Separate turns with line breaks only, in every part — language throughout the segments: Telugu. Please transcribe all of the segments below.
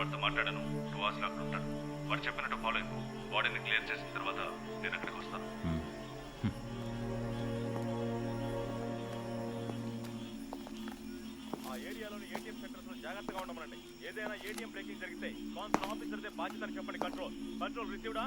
వాడితో మాట్లాడాను. 2 hours అక్కడ ఉంటాను. వాడు చెప్పినట్టు ఫాలో అయిపో. బాడీని క్లియర్ చేసిన తర్వాత నేను అక్కడికి వస్తాను.
ఆ ఏరియాలోని ఏటీఎం సెంటర్స్ లో జాగ్రత్తగా ఉండమనండి. ఏదైనా ఏటీఎం బ్రేకింగ్ జరిగితే కాన్సర్న్ ఆఫీసర్దే బాధ్యత అని చెప్పండి. కంట్రోల్ రిసీవ్డా?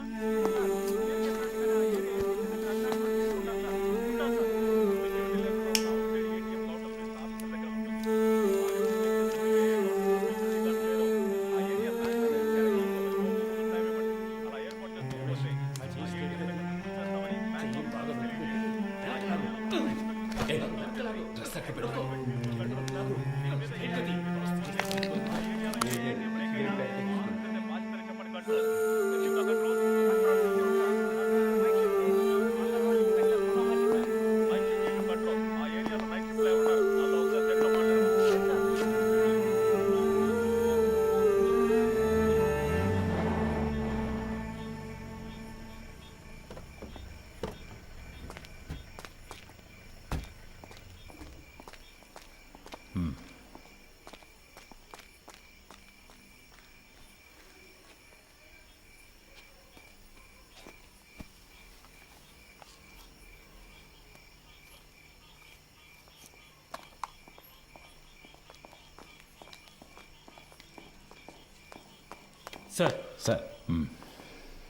సార్ సార్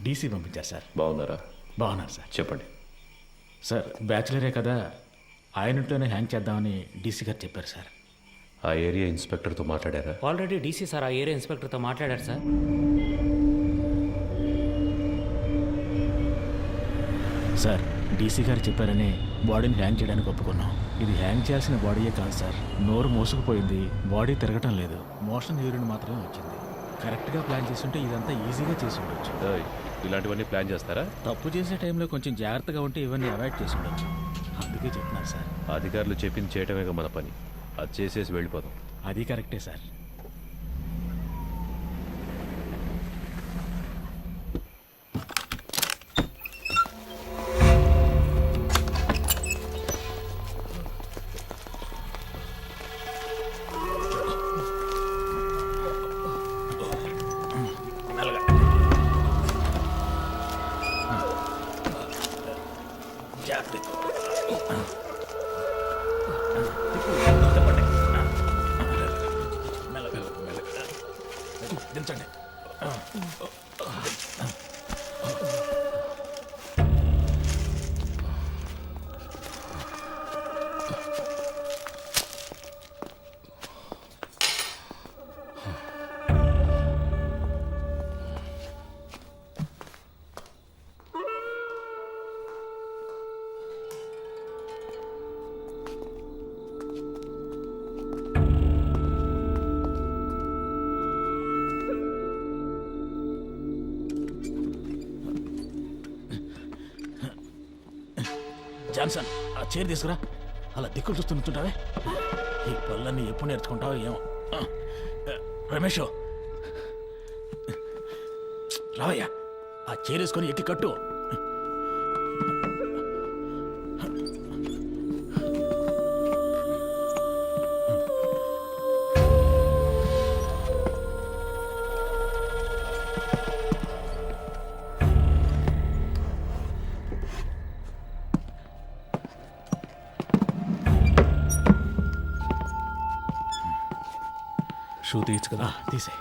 డీసీ పంపించారు సార్.
బాగున్నారా?
బాగున్నారు సార్.
చెప్పండి.
సార్ బ్యాచులరే కదా, ఆయనతోనే హ్యాంగ్ చేద్దామని డీసీ గారు చెప్పారు సార్.
ఆ ఏరియా ఇన్స్పెక్టర్తో మాట్లాడారా?
ఆల్రెడీ డీసీ సార్ ఆ ఏరియా ఇన్స్పెక్టర్తో మాట్లాడారు సార్.
సార్ డీసీ గారు చెప్పారని బాడీని హ్యాంగ్ చేయడానికి ఒప్పుకున్నాం. ఇది హ్యాంగ్ చేయాల్సిన బాడీయే కాదు సార్. నోరు మోసుకుపోయింది, బాడీ తిరగటం లేదు, మోషన్ యూరిన్ మాత్రమే వచ్చింది. కరెక్ట్గా ప్లాన్ చేస్తుంటే ఇదంతా ఈజీగా చేసి ఉండొచ్చు.
ఇలాంటివన్నీ ప్లాన్ చేస్తారా?
తప్పు చేసే టైంలో కొంచెం జాగ్రత్తగా ఉంటే ఇవన్నీ అవాయిడ్ చేసి ఉండొచ్చు. అందుకే చెప్తున్నారు సార్.
అధికారులు చెప్పింది చేయటమేగా మన పని. అది చేసేసి వెళ్ళిపోదాం.
అది కరెక్టే సార్. దించండి. జాన్సన్, ఆ చైర్ తీసుకురా. అలా దిక్కులు చూస్తూ నుంచుంటావే. ఈ పళ్ళన్నీ ఎప్పుడు నేర్చుకుంటావో ఏమో. రమేష్ రావయ్యా, ఆ చైర్ వేసుకొని ఎక్కి కట్టు.
షూ తీయచ్చు కదా?
తీసే.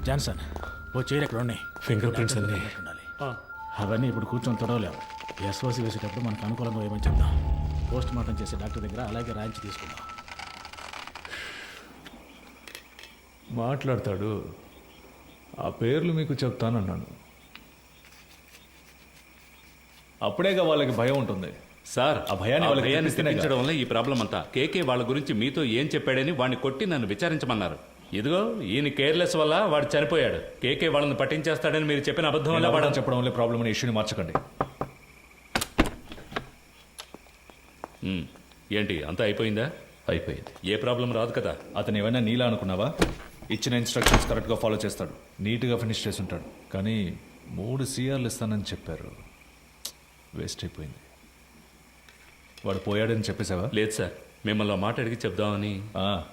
జాన్సన్, ఓ చైర్ ఎక్కడ ఉన్నాయి?
ఫింగర్ ప్రింట్స్ అన్నీ
ఉండాలి. అవన్నీ ఇప్పుడు కూర్చొని తొడవలేము. ఎస్ఓసి వేసేటప్పుడు మనకు అనుకూలంగా ఏమని చెప్దాం. పోస్ట్ మార్టం చేసే డాక్టర్ దగ్గర అలాగే రాయించి తీసుకుందాం.
మాట్లాడతాడు. ఆ పేర్లు మీకు చెప్తానన్నాను. అప్పుడేగా వాళ్ళకి భయం ఉంటుంది
సార్.
ఆ భయాన్ని వాళ్ళకి
భయాన్ని
తెప్పిస్తేనే
తెప్పించడం వల్ల ఈ ప్రాబ్లం అంతా. కేకే వాళ్ళ గురించి మీతో ఏం చెప్పాడని వాడిని కొట్టి నన్ను విచారించమన్నారు. ఇదిగో ఈయన కేర్లెస్ వల్ల వాడు చనిపోయాడు. కేకే వాళ్ళని పట్టించేస్తాడని మీరు చెప్పిన అబద్ధం వల్ల వాడు
చెప్పడం వల్ల ప్రాబ్లం అనే ఇష్యూని మార్చకండి.
ఏంటి అంతా అయిపోయిందా?
అయిపోయింది.
ఏ ప్రాబ్లం రాదు కదా?
అతను ఏమైనా నీలా అనుకున్నావా? ఇచ్చిన ఇన్స్ట్రక్షన్స్ కరెక్ట్గా ఫాలో చేస్తాడు, నీట్గా ఫినిష్ చేసి ఉంటాడు. కానీ 3 CRలు ఇస్తానని చెప్పారు. వేస్ట్ అయిపోయింది. వాడు పోయాడని చెప్పేశావా?
లేదు సార్, మిమ్మల్ని మాట అడిగి చెప్దామని.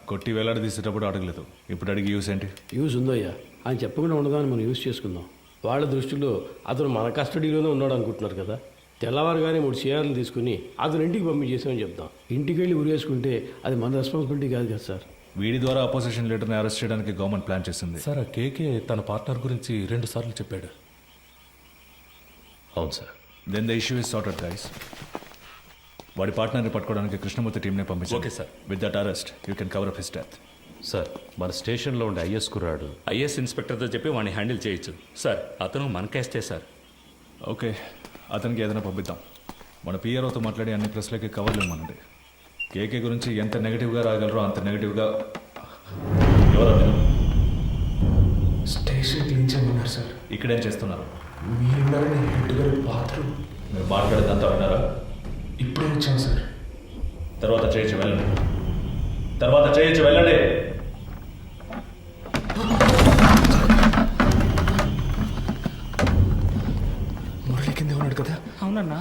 కొట్టి వేలాడి తీసేటప్పుడు అడగలేదు, ఇప్పుడు అడిగి యూస్ ఏంటి?
యూజ్ ఉందయ్యా, ఆయన చెప్పకుండా ఉండదాన్ని మనం యూజ్ చేసుకుందాం. వాళ్ళ దృష్టిలో అతను మన కస్టడీలోనే ఉన్నాడు అనుకుంటున్నారు కదా. తెల్లవారుగానే 3 షేర్లు తీసుకుని అతను ఇంటికి పంపించేసామని చెప్తాం. ఇంటికి వెళ్ళి ఉరేసుకుంటే అది మన రెస్పాన్సిబిలిటీ కాదు కదా సార్.
వీడి ద్వారా అపోజిషన్ లీడర్ని అరెస్ట్ చేయడానికి గవర్నమెంట్ ప్లాన్ చేసింది.
సార్, ఆ కేకే తన పార్ట్నర్ గురించి 2 సార్లు చెప్పాడు.
అవును sir.
Then the issue is sorted guys. వాడి పార్ట్నర్ని పట్టుకోవడానికి కృష్ణమూర్తి టీంని పంపించారు.
Okay sir.
With that arrest you can cover up his death.
Sir, మన స్టేషన్లో ఉండే ఐఎస్ కుర్రాడు
ఐఎస్ ఇన్స్పెక్టర్తో చెప్పి వాడిని హ్యాండిల్ చేయొచ్చు సార్. అతను మన కేస్తే సార్.
ఓకే, అతనికి ఏదైనా పంపిద్దాం. మన పిఆర్ఓతో మాట్లాడి అన్ని ప్రెస్లకి కవర్లు ఇవ్వమనండి. కేకే గురించి ఎంత నెగిటివ్గా రాగలరో అంత నెగిటివ్గా. ఎవరో
స్టేషన్ క్లీన్ చేయమన్నారు సార్.
ఇక్కడేం చేస్తున్నారు?
మీరున్నారని హెడ్ గారి బాత్రూమ్.
మీరు మాట్లాడేదంతా విన్నారా?
ఇప్పుడే వచ్చాం సార్.
తర్వాత చేయొచ్చు వెళ్ళండి. తర్వాత చేయొచ్చు వెళ్ళండి.
మురళి కింద ఉన్నాడు కదా.
అవునన్నా,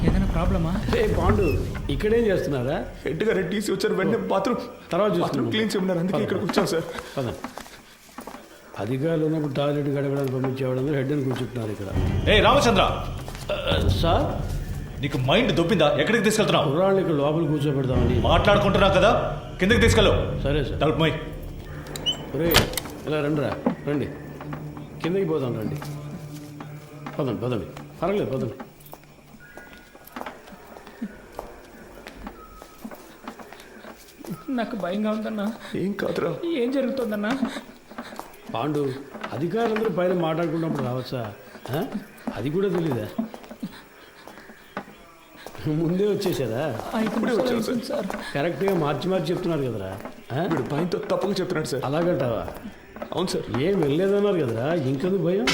ఏదైనా ప్రాబ్లమా?
ఏ పాండు, ఇక్కడేం చేస్తున్నారా?
హెడ్ గారు టీసీ వచ్చారు, వెంటనే బాత్రూమ్
తర్వాత చూస్తున్నాం.
క్లీన్ చేయమన్నారు, అందుకే ఇక్కడికి వచ్చాం సార్.
పద. అధికారులు ఉన్నప్పుడు టాయిలెట్ గడగడానికి పంపించేవాడు హెడ్ అని కూర్చుంటున్నారు ఇక్కడ.
ఏ రామచంద్ర,
సార్,
నీకు మైండ్ దొబ్బిందా? ఎక్కడికి తీసుకెళ్తున్నావు?
కుర్రాళ్ళు ఇక్కడ లోపల కూర్చోబెడతామని.
మాట్లాడుకుంటున్నావు కదా, కిందకి తీసుకెళ్ళు.
సరే సార్.
తలుపు మై.
రే, ఇలా రండి. కిందకి పోదాం, రండి. పదండి. పర్వాలేదు, పదండి.
నాకు భయంగా ఉందన్నా.
ఏం కాదురా.
ఏం జరుగుతుందన్నా?
పాండు, అధికారులందరూ పైన మాట్లాడుకున్నప్పుడు రావచ్చా? అది కూడా తెలీదా? ముందే వచ్చేసారా?
ఇప్పుడే వచ్చాను సార్.
కరెక్ట్గా మార్చి చెప్తున్నారు కదరా.
వీడు భయంతో తప్పుగా చెప్తున్నాడు సార్.
అలాగంటావా?
అవును సార్.
ఏం వెళ్ళలేదన్నారు కదరా, ఇంకెందుకు భయం?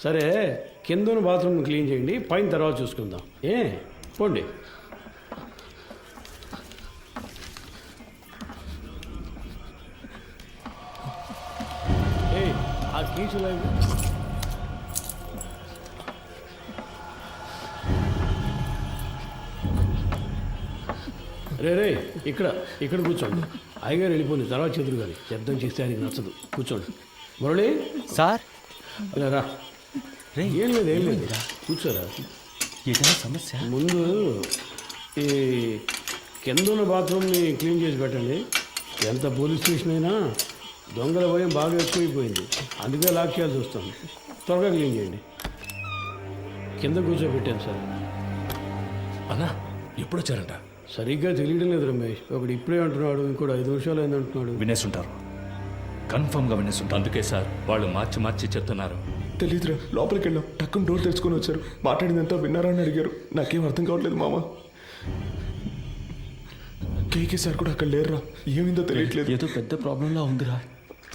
సరే, కింద బాత్రూమ్ క్లీన్ చేయండి, పైన తర్వాత చూసుకుందాం. పోండి. ఆ కీచులు రే, ఇక్కడ కూర్చోండి. అయ్యగారు వెళ్ళిపోయింది, తర్వాత చెదురు కానీ శబ్దం చేస్తే ఆయనకి నచ్చదు. కూర్చోండి. మురళి
సార్,
ఇలా రా. ఏం లేదు కూర్చోరా.
ఏదైనా సమస్య?
ముందు ఈ కింద ఉన్న బాత్రూమ్ని క్లీన్ చేసి పెట్టండి. ఎంత పోలీస్ స్టేషన్ అయినా దొంగల భయం బాగా ఎక్కువైపోయింది, అందుకే లాక్ చేయాల్సి వస్తుంది. త్వరగా క్లీన్ చేయండి. కింద కూర్చోబెట్టాను సార్.
అన్నా, ఎప్పుడు వచ్చారంట?
సరిగ్గా తెలియడం లేదు రమేష్. ఒకడు ఇప్పుడే అంటున్నాడు, ఇంకోటి 5 నిమిషాలు అయింది అంటున్నాడు.
వినేసుంటారు, కన్ఫర్మ్గా వినేసుంటారు.
అందుకే సార్ వాళ్ళు మార్చి చెప్తున్నారు.
తెలీదురా, లోపలికి వెళ్ళాం, టక్కున డోర్ తెరుచుకొని వచ్చారు. మాట్లాడిందంతా విన్నారా అని అడిగారు. నాకేం అర్థం కావట్లేదు మామ. కేకే సార్ కూడా అక్కడ లేరురా, ఏమైందో తెలియట్లేదు.
ఏదో పెద్ద ప్రాబ్లంలా ఉందిరా.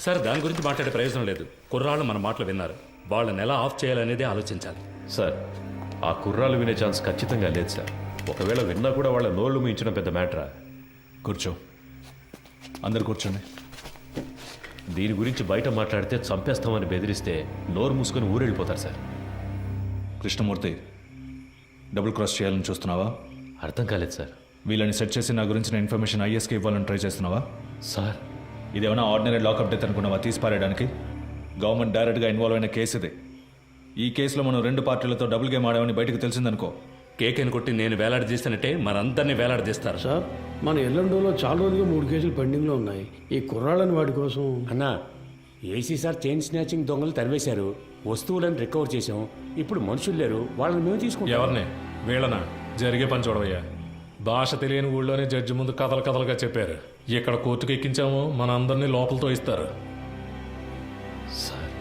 సార్, దాని గురించి మాట్లాడే ప్రయోజనం లేదు. కుర్రాళ్ళు మన మాటలు విన్నారు, వాళ్ళని ఎలా ఆఫ్ చేయాలనేది ఆలోచించాలి.
సార్, ఆ కుర్రాలు వినే ఛాన్స్ ఖచ్చితంగా లేదు సార్. ఒకవేళ విన్నా కూడా వాళ్ళ నోళ్లు మించిన పెద్ద మ్యాటరా.
కూర్చో, అందరు కూర్చోండి.
దీని గురించి బయట మాట్లాడితే చంపేస్తామని బెదిరిస్తే నోరు మూసుకొని ఊరెళ్ళిపోతారు సార్.
కృష్ణమూర్తి, డబుల్ క్రాస్ చేయాలని చూస్తున్నావా?
అర్థం కాలేదు సార్.
వీళ్ళని సెట్ చేసి నా గురించిన ఇన్ఫర్మేషన్ ఐఎస్కి ఇవ్వాలని ట్రై చేస్తున్నావా?
సార్,
ఇదేమైనా ఆర్డినరీ లాకప్ డెత్ అనుకున్నావా తీసి పారేయడానికి? గవర్నమెంట్ డైరెక్ట్గా ఇన్వాల్వ్ అయిన కేసు ఇది. ఈ కేసులో మనం 2 పార్టీలతో డబుల్ గేమ్ ఆడామని బయటకు తెలిసిందనుకో,
కేకేని కొట్టి నేను వేలాడదీస్తానంటే మనందరినీ వేలాడదీస్తారు.
సార్, మన ఎల్లండోలో చాలా రోజులుగా 3 కేసులు పెండింగ్లో ఉన్నాయి. ఈ కుర్రాళ్ళని వాటి కోసం.
అన్నా, ఏసీ సార్ చైన్ స్నాచింగ్ దొంగలు తరివేశారు, వస్తువులను రికవర్ చేశాం. ఇప్పుడు మనుషులు లేరు, వాళ్ళని మేము తీసుకుంటాం.
ఎవరిని? వీళ్ళనా? జరిగే పని చూడవయ్యా. భాష తెలియని ఊళ్ళోనే జడ్జి ముందు కథలుగా చెప్పారు. ఇక్కడ కోర్టుకు ఎక్కించాము, మన అందరినీ లోపలతో ఇస్తారు.
సార్,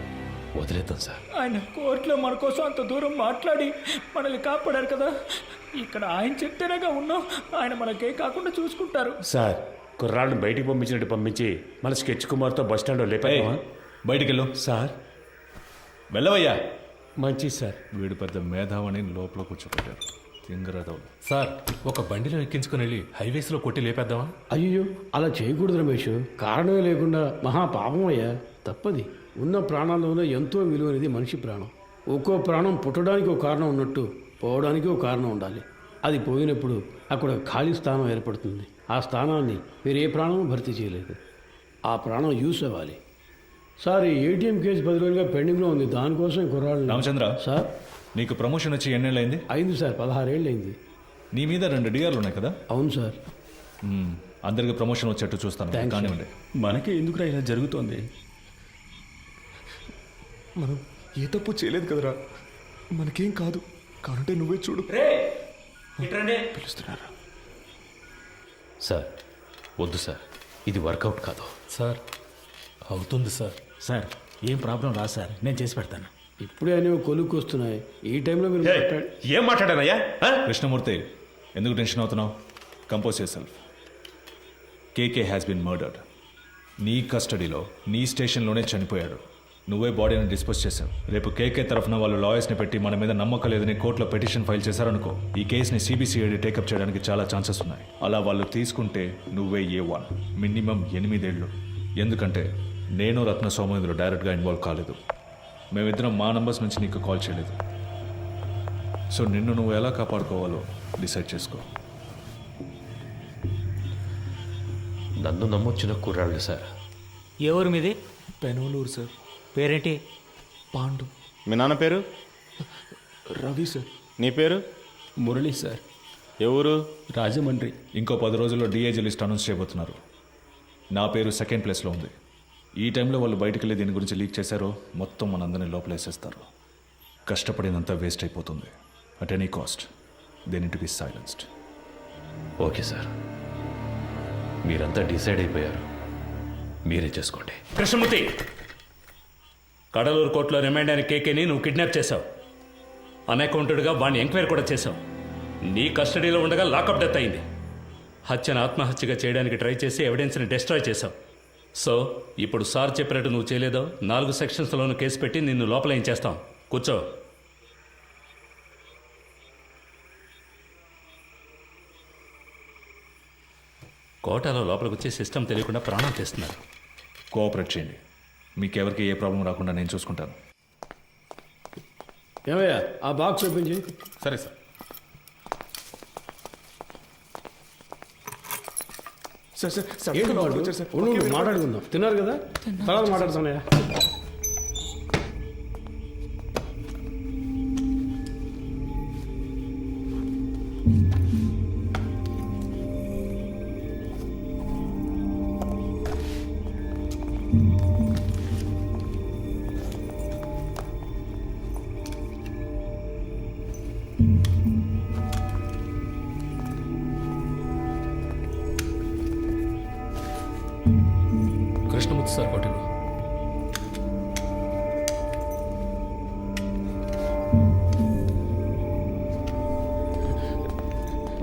వదిలేద్దాం సార్.
ఆయన కోర్టులో మన కోసం అంత దూరం మాట్లాడి మనల్ని కాపాడారు కదా. ఇక్కడ ఆయన చెప్తేనేగా ఉన్నాం, ఆయన మనకే కాకుండా చూసుకుంటారు.
సార్, కుర్రాళ్ళని బయటికి పంపించినట్టు పంపించి మన స్కెచ్ కుమార్తో బస్ స్టాండ్లో లేపామా?
బయటికి వెళ్ళు.
సార్,
వెళ్ళవయ్యా.
మంచిది సార్.
వీడు పెద్ద మేధావని లోపల కూర్చోబెట్టారు. తింగరదవులు.
సార్, ఒక బండిలో ఎక్కించుకుని వెళ్ళి హైవేస్లో కొట్టి లేపేద్దామా?
అయ్యో, అలా చేయకూడదు రమేష్. కారణమే లేకుండా మహా పాపం అయ్యా, తప్పది. ఉన్న ప్రాణాల్లోనే ఎంతో విలువైనది మనిషి ప్రాణం. ఒక్కో ప్రాణం పుట్టడానికి ఒక కారణం ఉన్నట్టు పోవడానికి ఒక కారణం ఉండాలి. అది పోయినప్పుడు అక్కడ ఒక ఖాళీ స్థానం ఏర్పడుతుంది. ఆ స్థానాన్ని వేరే ప్రాణం భర్తీ చేయలేదు. ఆ ప్రాణం యూస్ అవ్వాలి. సార్, ఈ ఏటీఎం కేసు 10 రోజులుగా పెండింగ్లో ఉంది. దానికోసం ఈ కుర్రాళ్ళు.
రామచంద్ర,
సార్,
నీకు ప్రమోషన్ వచ్చి ఎన్నేళ్ళైంది?
అయింది సార్, 16 ఏళ్ళు అయింది.
నీ మీద 2 డిఆర్లు ఉన్నాయి కదా?
అవును సార్.
అందరికి ప్రమోషన్ వచ్చేట్టు చూస్తాను.
Thanks,
కానివ్వండి.
మనకే ఎందుకురా ఇలా జరుగుతోంది? మనం ఏ తప్పు చేయలేదు కదరా. మనకేం కాదు. కానుంటే నువ్వే చూడు. పిలుస్తున్నారా?
సార్ వద్దు సార్, ఇది వర్కౌట్ కాదు.
సార్ అవుతుంది సార్.
సార్ ఏం ప్రాబ్లం రా సార్, నేను చేసి పెడతాను.
ఇప్పుడే అనేవి కొలుక్కు వస్తున్నాయి. ఈ టైంలో మీరు
ఏం మాట్లాడానయ్యా?
కృష్ణమూర్తి, ఎందుకు టెన్షన్ అవుతున్నావు? Compose yourself. KK has been murdered. నీ కస్టడీలో, నీ స్టేషన్లోనే చనిపోయాడు. నువ్వే బాడీని డిస్పోజ్ చేశావు. రేపు కేకే తరఫున వాళ్ళు లాయర్స్ని పెట్టి మన మీద నమ్మకం లేదని కోర్టులో పిటిషన్ ఫైల్ చేశారనుకో, ఈ కేసుని సిబిసిఐడి టేకప్ చేయడానికి చాలా ఛాన్సెస్ ఉన్నాయి. అలా వాళ్ళు తీసుకుంటే నువ్వే A1, మినిమం 8 ఏళ్ళు. ఎందుకంటే నేను రత్న సోమేంద్ర డైరెక్ట్గా ఇన్వాల్వ్ కాలేదు. మేమిద్దరం మా నంబర్స్ నుంచి నీకు కాల్ చేయలేదు. సో నిన్ను నువ్వు ఎలా కాపాడుకోవాలో డిసైడ్ చేసుకో.
నన్ను నమ్మొచ్చిన కుర్రాళ్ళు సార్.
ఏ ఊరు మీది?
పెనోలూరు సార్.
పేరేంటి?
పాండు.
మీ నాన్న పేరు?
రవి సార్.
నీ పేరు?
మురళి సార్.
ఎవరు?
రాజమండ్రి.
ఇంకో 10 రోజుల్లో డిఐజీ లిస్ట్ అనౌన్స్ చేయబోతున్నారు. నా పేరు 2nd ప్లేస్లో ఉంది. ఈ టైంలో వాళ్ళు బయటికి వెళ్ళి దీని గురించి లీక్ చేశారో మొత్తం మనందరినీ లోపలేసేస్తారు. కష్టపడినంత వేస్ట్ అయిపోతుంది. At any cost they need to be silenced.
Okay sir, మీరంతా డిసైడ్ అయిపోయారు, మీరే చేసుకోండి.
కృష్ణమూర్తి, కడలూరు కోర్టులో రిమైండ్ అయిన కేకేని నువ్వు కిడ్నాప్ చేశావు. అన్అకౌంటెడ్గా వాడిని ఎంక్వైరీ కూడా చేశావు. నీ కస్టడీలో ఉండగా లాకప్ డెత్ అయింది. హత్యను ఆత్మహత్యగా చేయడానికి ట్రై చేసి ఎవిడెన్స్ని డిస్ట్రాయ్ చేశావు. సో ఇప్పుడు సార్ చెప్పినట్టు నువ్వు చేయలేదో 4 సెక్షన్స్లోనూ కేసు పెట్టి నిన్ను లోపల ఏం చేస్తాం. కూర్చో. కోటాలో లోపలికి వచ్చి సిస్టమ్ తెలియకుండా ప్రాణం చేస్తున్నారు.
కోఆపరేట్ చేయండి. మీకెవరికి ఏ ప్రాబ్లం రాకుండా నేను చూసుకుంటాను.
ఏమయ్యా, ఆ బాక్స్ ఓపెన్ చేయి.
సరే సార్. సార్ సార్ సార్
ఏంటి వాడు?
వచ్చారు సార్.
ఉండు, ఉండు, మాట్లాడుకుందాం. తిన్నారు కదా, తర్వాత మాట్లాడుతానయ్యా.
కృష్ణమూర్తి సార్ కొట్టిన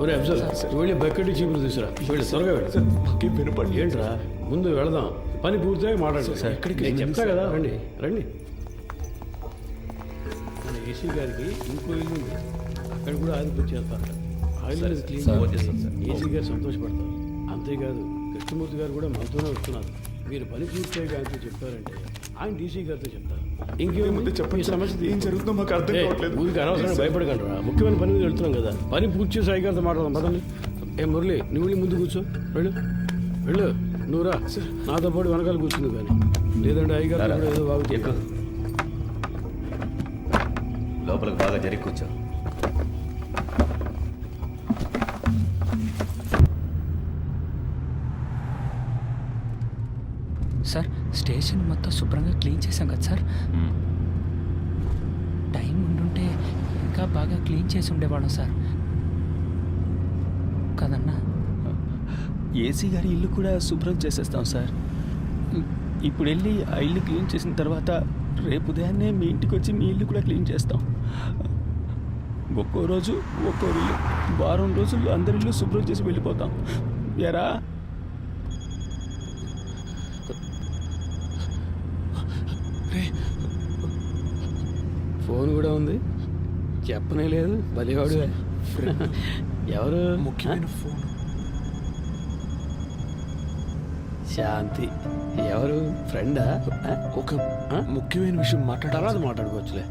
ఒరే అఫ్జల్, వెళ్ళి బకెట్ చీపులు తీసురా. వెళ్ళి త్వరగా వెళ్ళి.
మాకేం వినపడి
ఏంట్రా, ముందు వెళదాం. పని పూర్తిగా మాట్లాడు. నేను చెప్తా కదా, రండి రండి. మన ఏసీ గారికి ఇంకో ఇల్లు ఉంది, అక్కడ కూడా ఆయిల్ బుక్ చేస్తారు. ఆయిల్ క్లీన్ ఏసీ గారు సంతోషపడతారు. అంతేకాదు, కృష్ణమూర్తి గారు కూడా మనతోనే వస్తున్నారు. మీరు పని పూర్తిగా ఆయనతో చెప్పారంటే ఆయన డీసీ గారితో చెప్తారు. ఇంకేముంది చెప్పండి. సమస్య
ఏం జరుగుతుందో మాకు అర్థం కావట్లేదు.
ఊరికి అనవసరంగా భయపడకండి. ముఖ్యమైన పని మీద వెళ్తున్నాం కదా, పని పూర్తి చేసి అయ్యగారితో మాట్లాడదాం. పదండి. ఏ మురళి, నువ్వు వెళ్ళి ముందు కూర్చో. వెళ్ళు వెళ్ళు. నువ్వు రా, నాతో పాటు వెనకాల కూర్చుంది. కానీ లేదంటే అయ్యగారు కూడా ఏదో బాగుంది.
లోపలికి బాగా జరిగి కూర్చో.
సార్, స్టేషన్ మొత్తం శుభ్రంగా క్లీన్ చేశాం కదా సార్. టైం ఉండుంటే ఇంకా బాగా క్లీన్ చేసి ఉండేవాళ్ళం సార్, కదన్నా?
ఏసీ గారి ఇల్లు కూడా శుభ్రం చేసేస్తాం సార్. ఇప్పుడు వెళ్ళి ఆ ఇల్లు క్లీన్ చేసిన తర్వాత రేపు ఉదయాన్నే మీ ఇంటికి వచ్చి మీ ఇల్లు కూడా క్లీన్ చేస్తాం. ఒక్కో రోజు ఒక్కో ఇల్లు, వారం రోజుల్లో అందరి ఇల్లు శుభ్రం చేసి వెళ్ళిపోతాం. ఎరా
ఫోన్ కూడా ఉంది, చెప్పనే లేదు. బలివాడు. ఎవరు?
ముఖ్యమైన ఫోన్.
శాంతి. ఎవరు? ఫ్రెండా?
ఒక ముఖ్యమైన విషయం
తర్వాత మాట్లాడుకోవచ్చులే.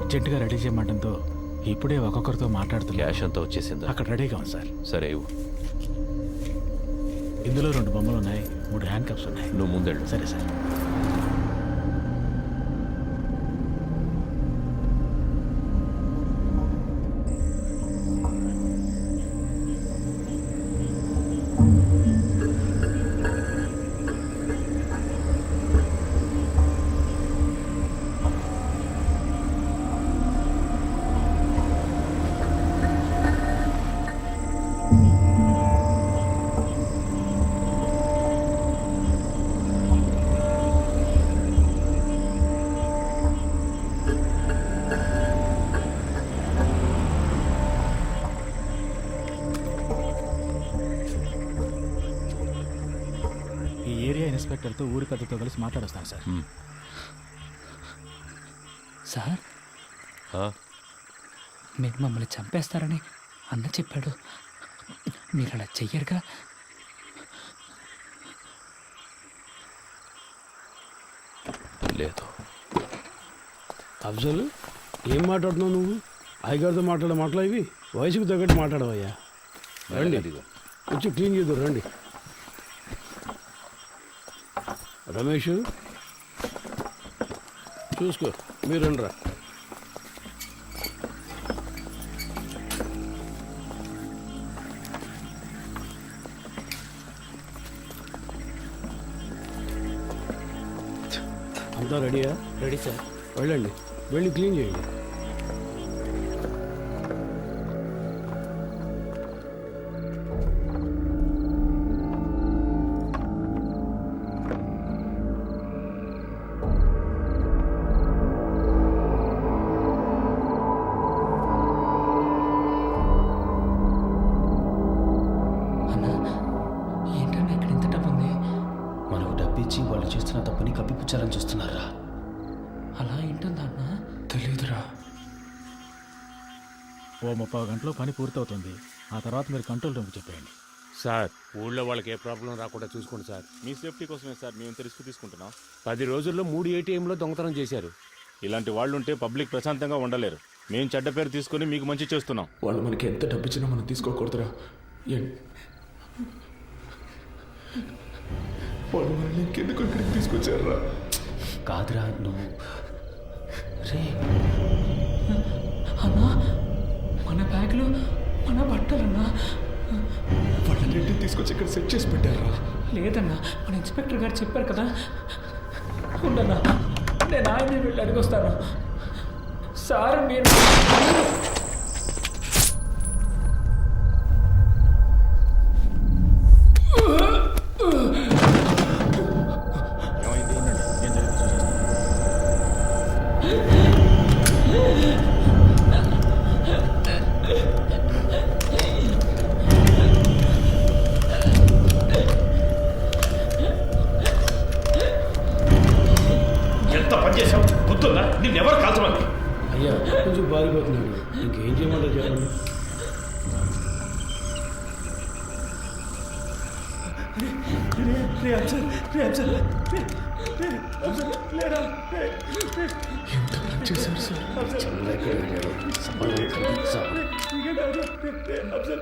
అర్జెంటుగా రెడీ చేయమంటంతో ఇప్పుడే ఒక్కొక్కరితో మాట్లాడుతున్నా.
క్యాష్ అంతా వచ్చేసిందా?
అక్కడ రెడీగా ఉంది సార్.
సరే ఇవ్వు.
ఇందులో 2 బొమ్మలు ఉన్నాయి, 3 హ్యాండ్ కప్స్ ఉన్నాయి.
నువ్వు ముందెళ్ళు.
సరే సార్. ఈ ఏరియా ఇన్స్పెక్టర్తో ఊరి పెద్దతో కలిసి మాట్లాడొస్తాను సార్.
సార్ మీరు మమ్మల్ని చంపేస్తారని అన్న చెప్పాడు. మీరు అలా చెయ్యరుగా?
లేదు.
అఫ్జల్, ఏం మాట్లాడుతున్నావు నువ్వు? అయ్యగారితో మాట్లాడే మాటలు ఇవి? వయసుకు తగ్గట్టు మాట్లాడవయ్యా. రండి, వచ్చి క్లీన్ చేద్దాం. రండి రమేష్, చూసుకో. మీరు రండిరా. అంతా రెడీయా?
Ready sir.
వెళ్ళండి, వెళ్ళి క్లీన్ చేయండి.
ఏంటన్నా ఇక్కడ ఇంత డబ్బు ఉంది?
మనకు డబ్బిచ్చి వాళ్ళు చేస్తున్న తప్పుని కప్పిపుచ్చాలని చూస్తున్నారా?
అలా ఏంటుందా అన్న? తెలీదురా.
ఓ 30 గంటలో పని పూర్తవుతుంది. ఆ తర్వాత మీరు కంట్రోల్ రూమ్కి చెప్పేయండి.
సార్, ఊళ్ళో వాళ్ళకి ఏ ప్రాబ్లం రాకుండా చూసుకోండి సార్.
మీ సేఫ్టీ కోసమే సార్ మేము రిస్క్ తీసుకుంటున్నాం.
10 రోజుల్లో 3 ATMలో దొంగతనం చేశారు.
ఇలాంటి వాళ్ళు ఉంటే పబ్లిక్ ప్రశాంతంగా ఉండలేరు. మేము చెడ్డ పేరు తీసుకొని మీకు మంచి చేస్తున్నాం.
వాళ్ళు మనకి ఎంత డబ్బు ఇచ్చినా మనం తీసుకోకూడదురా. వాళ్ళు మనల్ని ఇంకెందుకు ఇక్కడికి తీసుకొచ్చారా? కాదురా నువ్వు. రే
అన్నా, మన బ్యాగులు, మన బట్టలన్నా.
వాళ్ళని తీసుకొచ్చి ఇక్కడ సెట్ చేసి పెట్టారా?
లేదన్నా, మన ఇన్స్పెక్టర్ గారు చెప్పారు కదా. ఉండన్నా, నేను ఆయన్ని వెళ్ళి అడిగొస్తాను. సార్ మీరు
ఎంత పని చేసావు? గుర్తుందా? నిన్నెవరు కాల్చమని?
అయ్యా, కొంచెం బారిపోతున్నాడు. ఇంకేం చేయమంటారు చెప్పండి.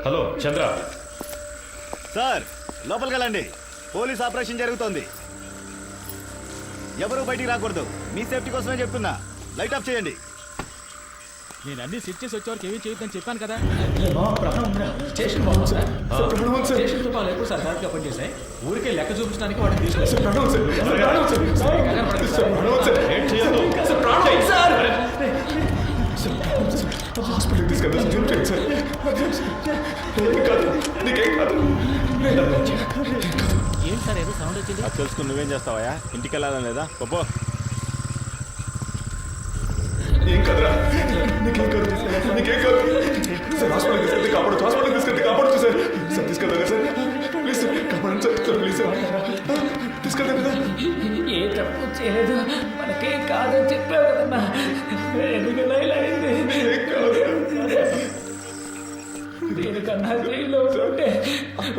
హలో చంద్ర.
సార్ లోపలికి వెళ్ళండి. పోలీస్ ఆపరేషన్ జరుగుతోంది. ఎవరు బయటికి రాకూడదు. మీ సేఫ్టీ కోసమే చెప్తున్నా. లైట్ ఆఫ్ చేయండి.
నేను అన్ని సెట్ చేసి వచ్చేవారికి ఏమీ చేయొద్దని చెప్పాను కదా.
స్టేషన్ బాగుంది సార్. స్టేషన్ తుపాలు ఎప్పుడు సార్ కరెక్ట్గా పనిచేసాయి. ఊరికే లెక్క చూపించడానికి వాటిని
హాస్పిటల్కి తీసుకెళ్తాను.
ఏంటి సార్ ఏదో సౌండ్ వచ్చింది?
అది తెలుసుకుని నువ్వేం చేస్తావా? ఇంటికి వెళ్ళాలని లేదా? గొప్ప
ఏం కదరా, నీకేం కాదు, నీకేం కాదు సార్. హాస్పిటల్కి తీసుకెళ్తే కాపాడు, హాస్పిటల్కి తీసుకెళ్తే కాపాడచ్చు సార్. సార్ తీసుకెళ్తా కదా సార్, ప్లీజ్ సార్, కాపాడండి సార్, సార్ ప్లీజ్ సార్, తీసుకెళ్తాను కదా.
ఏ తప్పు చేయలేదు, మనకేం కాదని చెప్పావు కదన్నా. ఎందుకన్నా ఇలా అయింది? దీనికన్నా జైల్లో ఉంటే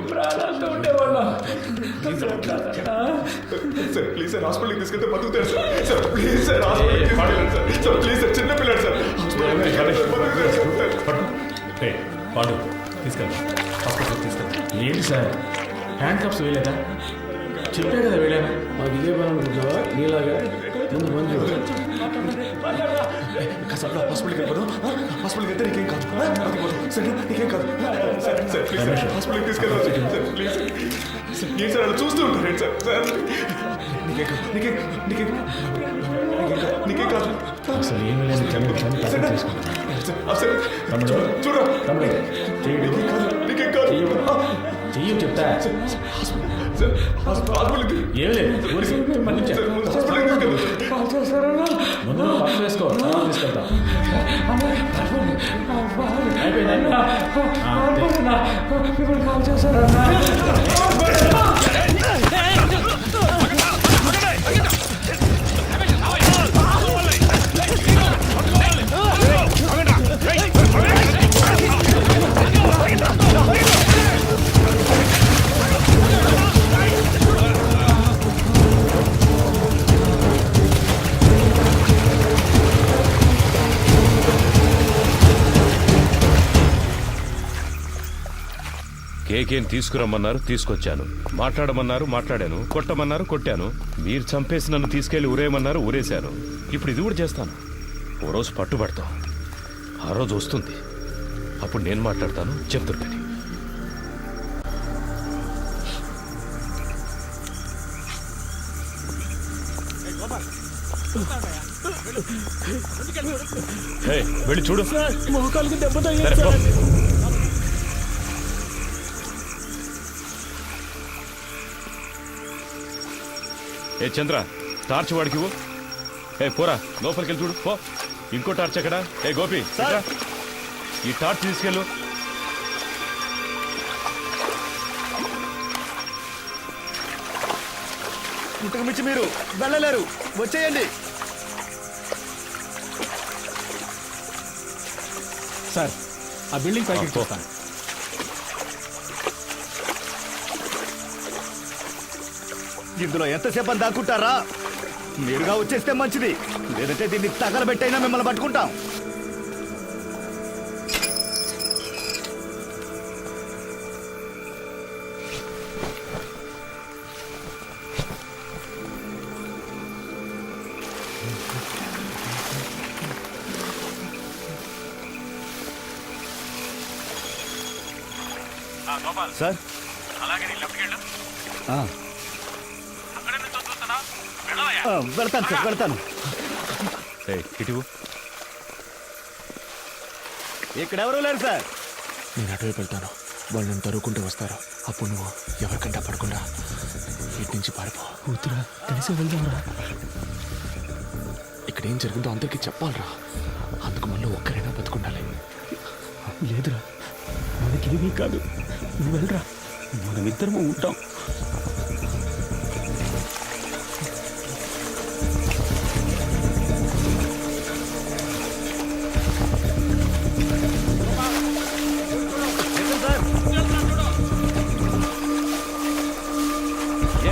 ప్రాణాలతో ఉండేవాళ్ళం.
సార్ ప్లీజ్ సార్ హాస్పిటల్కి తీసుకెళ్తే బతుకుతాడు సార్ సార్ ప్లీజ్ సార్ హాస్పిటల్కి తీసుకెళ్ళండి సార్ సార్ ప్లీజ్ సార్ చిన్న పిల్లాడు సార్ హాస్పిటల్కి తీసుకెళ్తే
పాండు తీసుకెళ్తా హాస్పిటల్కి తీసుకెళ్తా.
ఏంటి సార్ హ్యాండ్ కప్స్ వేయలేదా? చెప్పే కదా వేయలేనా?
మాకు ఇదే పని అనుకుంటున్నావా? నీలాగా ముందు మంచి
కాసేపు హాస్పిటల్కి వెళ్ళిపోదాం. హాస్పిటల్కి వెళ్తే నీకేం కాదు సరే నీకేం కాదు సార్ సార్ ప్లీజ్ సార్ హాస్పిటల్కి తీసుకెళ్ళాలి సార్ ప్లీజ్ సార్ ఏం సార్ అలా చూస్తూ ఉంటారు సార్ సార్ నీకేం కాదు నీకేం కాదు
అసలు ఏమీ లేదు
సార్ చూడరా నీకేం కాదు
చెయ్యి చెప్తా.
సార్ హాస్పిటల్కి
ఏం లేదు
ముందు హాస్పిటల్కి తీసుకెళ్ళాలి
ముందు పక్కన వేసుకో తర్వాత తీసుకెళ్తాం.
కాల్ చేశారన్నా.
కేకేని తీసుకురమ్మన్నారు తీసుకొచ్చాను, మాట్లాడమన్నారు మాట్లాడాను, కొట్టమన్నారు కొట్టాను, మీరు చంపేసి నన్ను తీసుకెళ్లి ఊరేయమన్నారు ఊరేశాను. ఇప్పుడు ఇది కూడా చేస్తాను. ఓ రోజు పట్టుబడతాం, ఆ రోజు వస్తుంది, అప్పుడు నేను మాట్లాడతాను. చెప్తుంటని వెళ్ళి చూడు.
మోకాళ్ళకి దెబ్బ
సరే, పో. ఏ చంద్ర, టార్చ్ వాడికి ఇవ్వు. ఏ పోరా లోపలికి వెళ్ళి చూడు పో. ఇంకో టార్చ్ ఎక్కడా? ఏ గోపి ఇట్రా. ఈ టార్చ్ తీసుకెళ్ళు.
ఇంతకు మించి మీరు వెళ్ళలేరు, వచ్చేయండి.
సార్ ఆ బిల్డింగ్ పైకి చూస్తాను.
ఇందులో ఎంతసేపు అని దాక్కుంటారా? మీరుగా వచ్చేస్తే మంచిది, లేదంటే దీన్ని తగలబెట్టైనా మిమ్మల్ని పట్టుకుంటాం.
సార్ అలాగే నీ లెఫ్ట్కి వెళ్ళు. అక్కడే నుంచి చూస్తున్నా వెళ్ళవయ్యా.
వెళ్తాను సార్, వెళ్తాను.
ఇటు
ఇక్కడెవరూ లేరు సార్.
నేను అటువైపు వెళ్తాను, వాళ్ళు నన్ను తరువుకుంటూ వస్తారు. అప్పుడు నువ్వు ఎవరికంటా పడకుండా ఇటు నుంచి పారిపో. కూతురా కలిసి వెళ్దాంరా. ఇక్కడ ఏం జరిగిందో అందరికీ చెప్పాలరా. అందుకు మళ్ళీ ఒక్కరైనా బతుకుండాలి.
లేదురా, మనకేమీ కాదు, నువ్వు వెళ్ళరా, మనమిద్దరము ఉంటాం.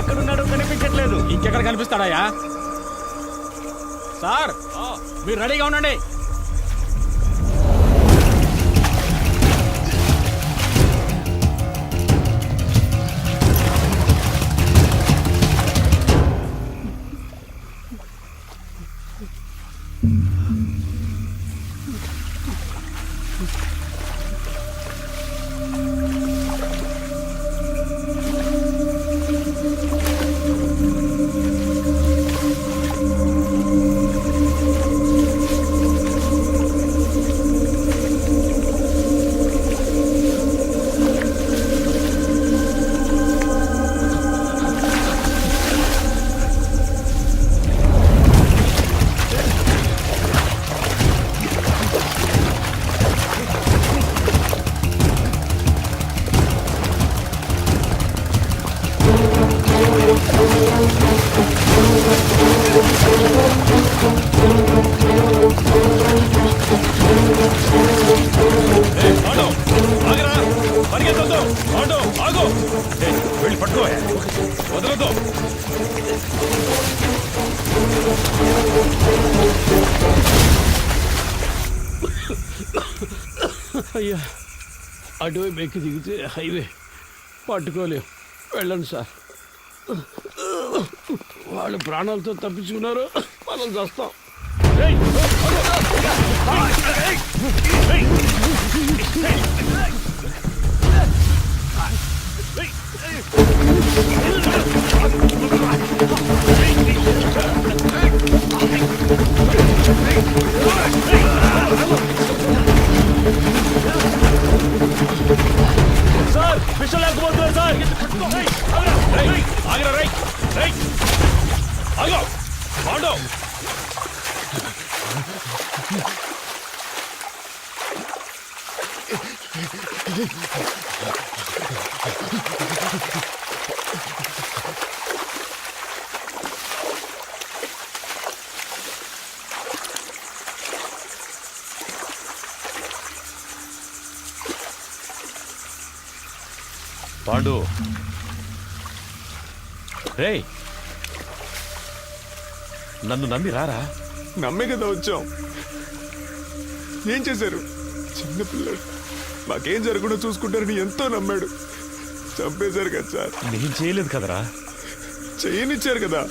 ఎక్కడున్నాడో కనిపించట్లేదు.
ఇంకెక్కడ కనిపిస్తాడాయా? సార్ మీరు రెడీగా ఉండండి.
వెళ్ళి వాడిని పట్టుకో వదలదు.
అయ్యా అటువైపు ఎక్కి దిగితే హైవే పట్టుకోలేం. వెళ్ళండి సార్. వాళ్ళు ప్రాణాలతో తప్పించుకున్నారు, మనం చేస్తాం.
సార్ విషయం లేకపోతున్నారు సార్.
ఆగిరా రైట్ రైట్ ఆగో పాండు. పాండు రేయ్ నన్ను నమ్మి రారా.
నమ్మే కదా వచ్చాం. ఏం చేశారు? చిన్నపిల్లడు మాకేం జరగకుండా చూసుకుంటారని ఎంతో నమ్మాడు. చంపేశారు కదా సార్.
నేను చేయలేదు కదరా.
చేయనిచ్చారు కదా.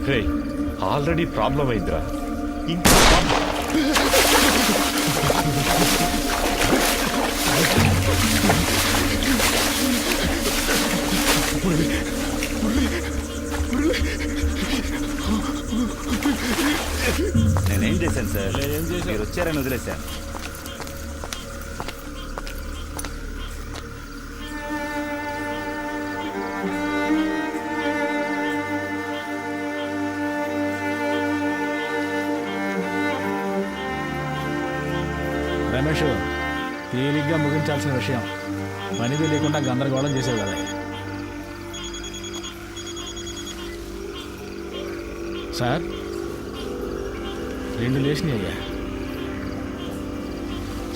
రేయ్ ఆల్రెడీ ప్రాబ్లం అయిందిరా. ఇంకా
నేనేం చేశాను సార్? మీరు వచ్చారని వదిలేశాను.
రమేష్ తేలిగ్గా ముగించాల్సిన విషయం పని తెలియకుండా గందరగోళం చేసేవి కదా. సార్ 2 లేచినాయి అయ్యా.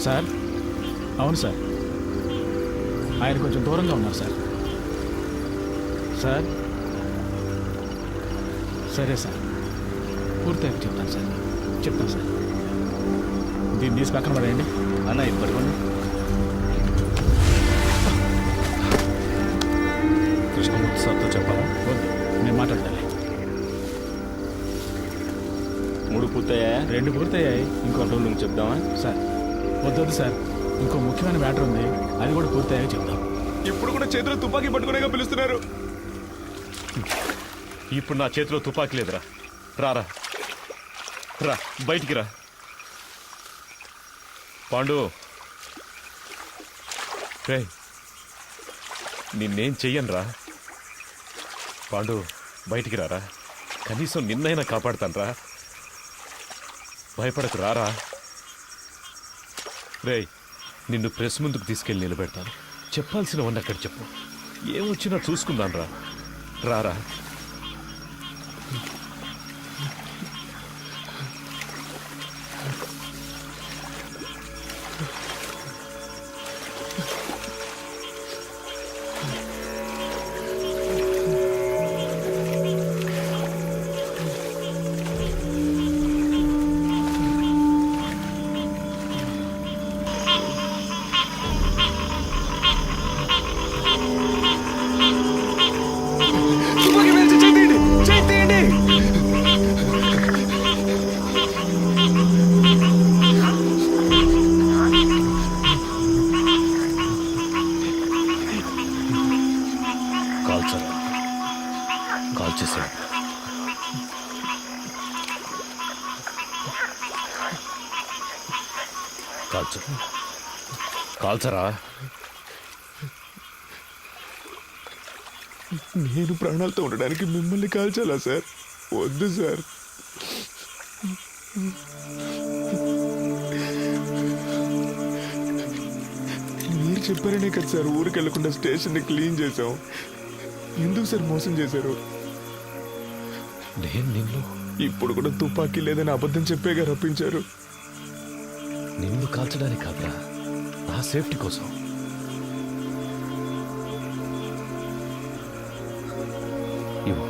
సార్ అవును సార్, ఆయన కొంచెం దూరంగా ఉన్నారు సార్. సార్ సరే సార్, పూర్తిగా చెప్తాను సార్. చెప్తాను సార్. దీన్ని తీసి పక్కన పడేయండి.
అన్న ఇప్పటికోండి.
కృష్ణమూర్తి సార్తో చెప్పాలా?
వద్దు, నేను మాట్లాడతాను.
3 పూర్తయ్యా?
2 పూర్తయ్యాయి. ఇంకో
2 నువ్వు చెప్దామా?
సార్ వద్దు సార్, ఇంకో ముఖ్యమైన మ్యాటర్ ఉంది, అది కూడా పూర్తయ్యాక చెప్దాం.
ఇప్పుడు కూడా చేతిలో తుపాకీ పట్టుకునేగా పిలుస్తున్నారు.
ఇప్పుడు నా చేతిలో తుపాకీ లేదురా. రారా రా బయటికి రా. పాండు రే నిన్నేం చెయ్యనురా. పాండు బయటికి రారా. కనీసం నిన్నైనా కాపాడుతానురా. భయపడకు రారా. రే నిన్ను ప్రెస్ ముందుకు తీసుకెళ్ళి నిలబెడతాను. చెప్పాల్సినవన్నీ అక్కడ చెప్పు. ఏమొచ్చినా చూసుకుందాను రా. రారా. కాల్చరా.
నేను ప్రాణాలతో ఉండడానికి మిమ్మల్ని కాల్చాలా సార్? వద్దు సార్. మీరు చెప్పారనే కదా సార్ ఊరికి వెళ్లకుండా స్టేషన్ని క్లీన్ చేసాం. ఎందుకు సార్ మోసం చేశారు?
నేను నిన్ను
ఇప్పుడు కూడా తుపాకీ లేదని అబద్ధం చెప్పేగా రప్పించారు.
నిన్ను కాల్చడానికి కాదురా, నా సేఫ్టీ కోసం. ఇవ్వు.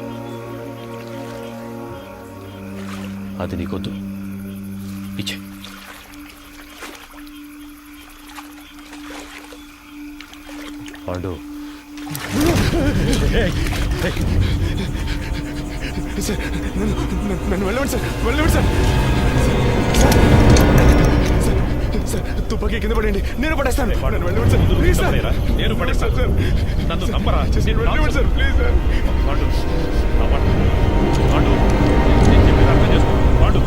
అది నీకొద్దు, ఇచ్చే. పాండు,
సార్ నన్ను వెళ్ళండి సార్, వెళ్ళండి సార్. సార్ తుపాకీ కింద పడండి, నేను పడేస్తాను. నన్ను వెళ్ళండి సార్, ప్లీజ్ సార్.
నేను పడేస్తాను సార్. నన్ను చంపరా.
వెళ్ళండి సార్, ప్లీజ్ సార్.
పాండు, నా మాట. పాండు, నేను చెప్పేది అర్థం చేసుకో. పాండు,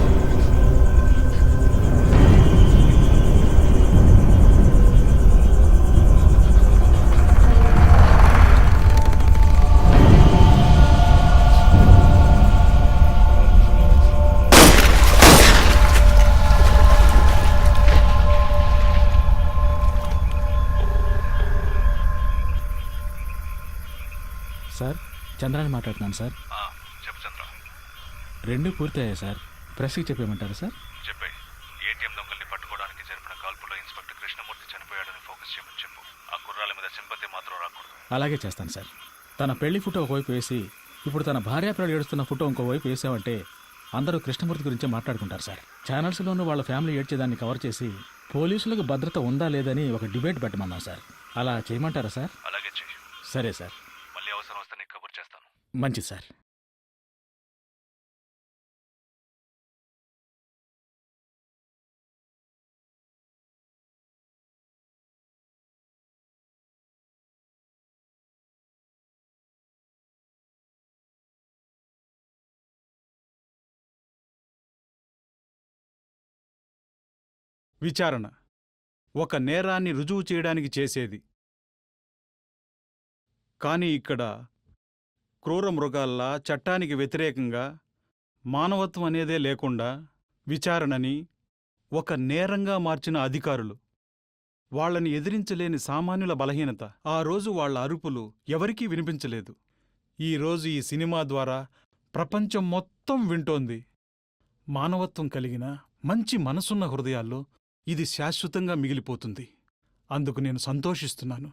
సార్ చంద్రాన్ని మాట్లాడుతున్నాను సార్.
చెప్పు చంద్ర.
2 పూర్తయ్యాయి సార్. ప్రెస్కి చెప్పేయమంటారా సార్?
చెప్పే. ఏటీఎం దొంగల్ని పట్టుకోవడానికి జరిపిన కాల్పులో ఇన్స్పెక్టర్ కృష్ణమూర్తి చనిపోయాడని ఫోకస్ చేయమని చెప్పు. ఆ కుర్రాల మీద సింపతి మాత్రం రాకూడదు.
అలాగే చేస్తాను సార్. తన పెళ్లి ఫోటో ఒకవైపు వేసి ఇప్పుడు తన భార్యాపిల్లలు ఏడుస్తున్న ఫోటో ఇంకోవైపు వేసామంటే అందరూ కృష్ణమూర్తి గురించే మాట్లాడుకుంటారు సార్. ఛానల్స్లోనూ వాళ్ళ ఫ్యామిలీ ఏడ్చేదాన్ని కవర్ చేసి పోలీసులకు భద్రత ఉందా లేదని ఒక డిబేట్ పెట్టమన్నాం సార్. అలా చేయమంటారా సార్?
అలాగే చెయ్యి.
సరే సార్.
మళ్ళీ అవసరం వస్తే నీకు కబుర్ చేస్తాను.
మంచిది సార్.
విచారణ ఒక నేరాన్ని రుజువు చేయడానికి చేసేది. కానీ ఇక్కడ క్రూర మృగాల్లా చట్టానికి వ్యతిరేకంగా మానవత్వం అనేదే లేకుండా విచారణని ఒక నేరంగా మార్చిన అధికారులు, వాళ్లని ఎదిరించలేని సామాన్యుల బలహీనత. ఆ రోజు వాళ్ల అరుపులు ఎవరికీ వినిపించలేదు. ఈరోజు ఈ సినిమా ద్వారా ప్రపంచం మొత్తం వింటోంది. మానవత్వం కలిగిన మంచి మనసున్న హృదయాల్లో ఇది శాశ్వతంగా మిగిలిపోతుంది. అందుకు నేను సంతోషిస్తున్నాను.